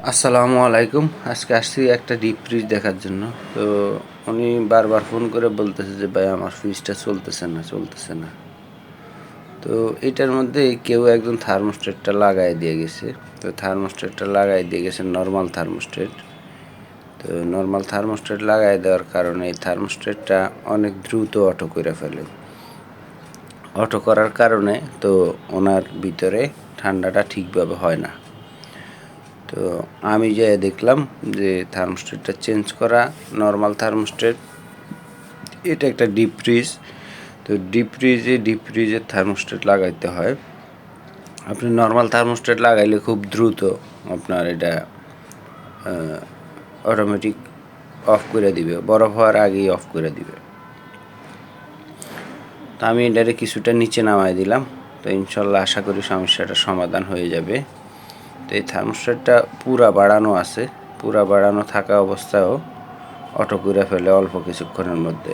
আসসালামু আলাইকুম। আজকে আসছি একটা ডিপ ফ্রিজ দেখার জন্য। তো উনি বারবার ফোন করে বলতেছে যে ভাই আমার ফ্রিজটা চলতেছে না। তো এটার মধ্যে কেউ একজন থার্মোস্টেটটা লাগাই দিয়ে গেছে। তো থার্মোস্টেটটা লাগাই দিয়ে গেছে নর্মাল থার্মোস্টেট। তো নর্মাল থার্মোস্টেট লাগাই দেওয়ার কারণে এই থার্মোস্টেটটা অনেক দ্রুত অটো করে ফেলে। অটো করার কারণে তো ওনার ভিতরে ঠান্ডাটা ঠিকভাবে হয় না। তো আমি যেয়ে দেখলাম যে থার্মোস্টেটটা চেঞ্জ করা, নর্মাল থার্মোস্টেট। এটা একটা ডিপ ফ্রিজ। তো ডিপ ফ্রিজের থার্মোস্টেট লাগাইতে হয়। আপনি নর্মাল থার্মোস্টেট লাগাইলে খুব দ্রুত আপনার এটা অটোমেটিক অফ করে দিবে, বরফ হওয়ার আগেই অফ করে দিবে। তো আমি এটারে কিছুটা নিচে নামাই দিলাম। তো ইনশাল্লাহ আশা করি সমস্যাটা সমাধান হয়ে যাবে। তো এই থার্মোস্টেটটা পুরা বাড়ানো থাকা অবস্থায়ও অটো করে ফেলে অল্প কিছুক্ষণের মধ্যে।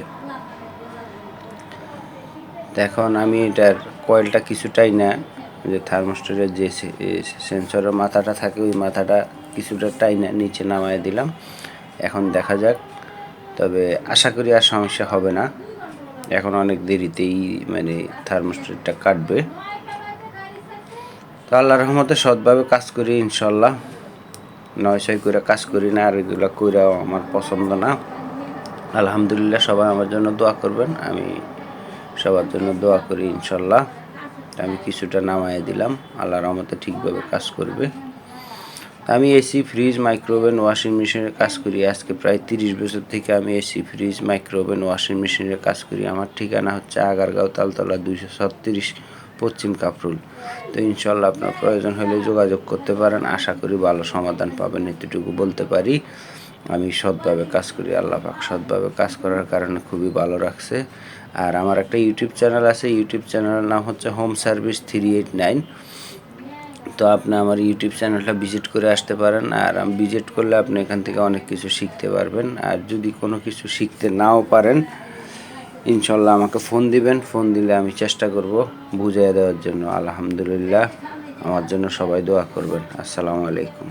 তো এখন আমি এটার কয়েলটা কিছুটাই না, যে থার্মোস্টেটের যে সেন্সরের মাথাটা থাকে ওই মাথাটা কিছুটা টাইনা নিচে নামায় দিলাম। এখন দেখা যাক, তবে আশা করি আর সমস্যা হবে না। এখন অনেক দেরিতেই থার্মোস্টেটটা কাটবে। তো আল্লাহর রহমতে সৎভাবে কাজ করি ইনশাল্লাহ। নয় ছয় করে কাজ করি না, আর এগুলো কইরাও আমার পছন্দ না। আলহামদুলিল্লাহ, সবাই আমার জন্য দোয়া করবেন। আমি সবার জন্য দোয়া করি ইনশাল্লাহ। আমি কিছুটা নামায় দিলাম, আল্লাহর রহমতে ঠিকভাবে কাজ করবে। আমি এসি, ফ্রিজ, মাইক্রোওভেন, ওয়াশিং মেশিনের কাজ করি। আজকে প্রায় 30 বছর থেকে আমি এসি, ফ্রিজ, মাইক্রোওভেন, ওয়াশিং মেশিনের কাজ করি। আমার ঠিকানা হচ্ছে আগারগাঁও, তালতলা 236, পশ্চিম কাফরুল। তো ইনশাল্লাহ আপনার প্রয়োজন হলে যোগাযোগ করতে পারেন। আশা করি ভালো সমাধান পাবেন, এতটুকু বলতে পারি। আমি সৎভাবে কাজ করি, আল্লাহ পাক সৎভাবে কাজ করার কারণে খুবই ভালো রাখছে। আর আমার একটা ইউটিউব চ্যানেল আছে, ইউটিউব চ্যানেলের নাম হচ্ছে হোম সার্ভিস 389। তো আপনি আমার ইউটিউব চ্যানেলটা ভিজিট করে আসতে পারেন। আর ভিজিট করলে আপনি এখান থেকে অনেক কিছু শিখতে পারবেন। আর যদি কোনো কিছু শিখতে নাও পারেন, ইনশাল্লাহ আমাকে ফোন দিবেন। ফোন দিলে আমি চেষ্টা করব বুঝিয়ে দেওয়ার জন্য। আলহামদুলিল্লাহ, আমার জন্য সবাই দোয়া করবেন। আসসালামু আলাইকুম।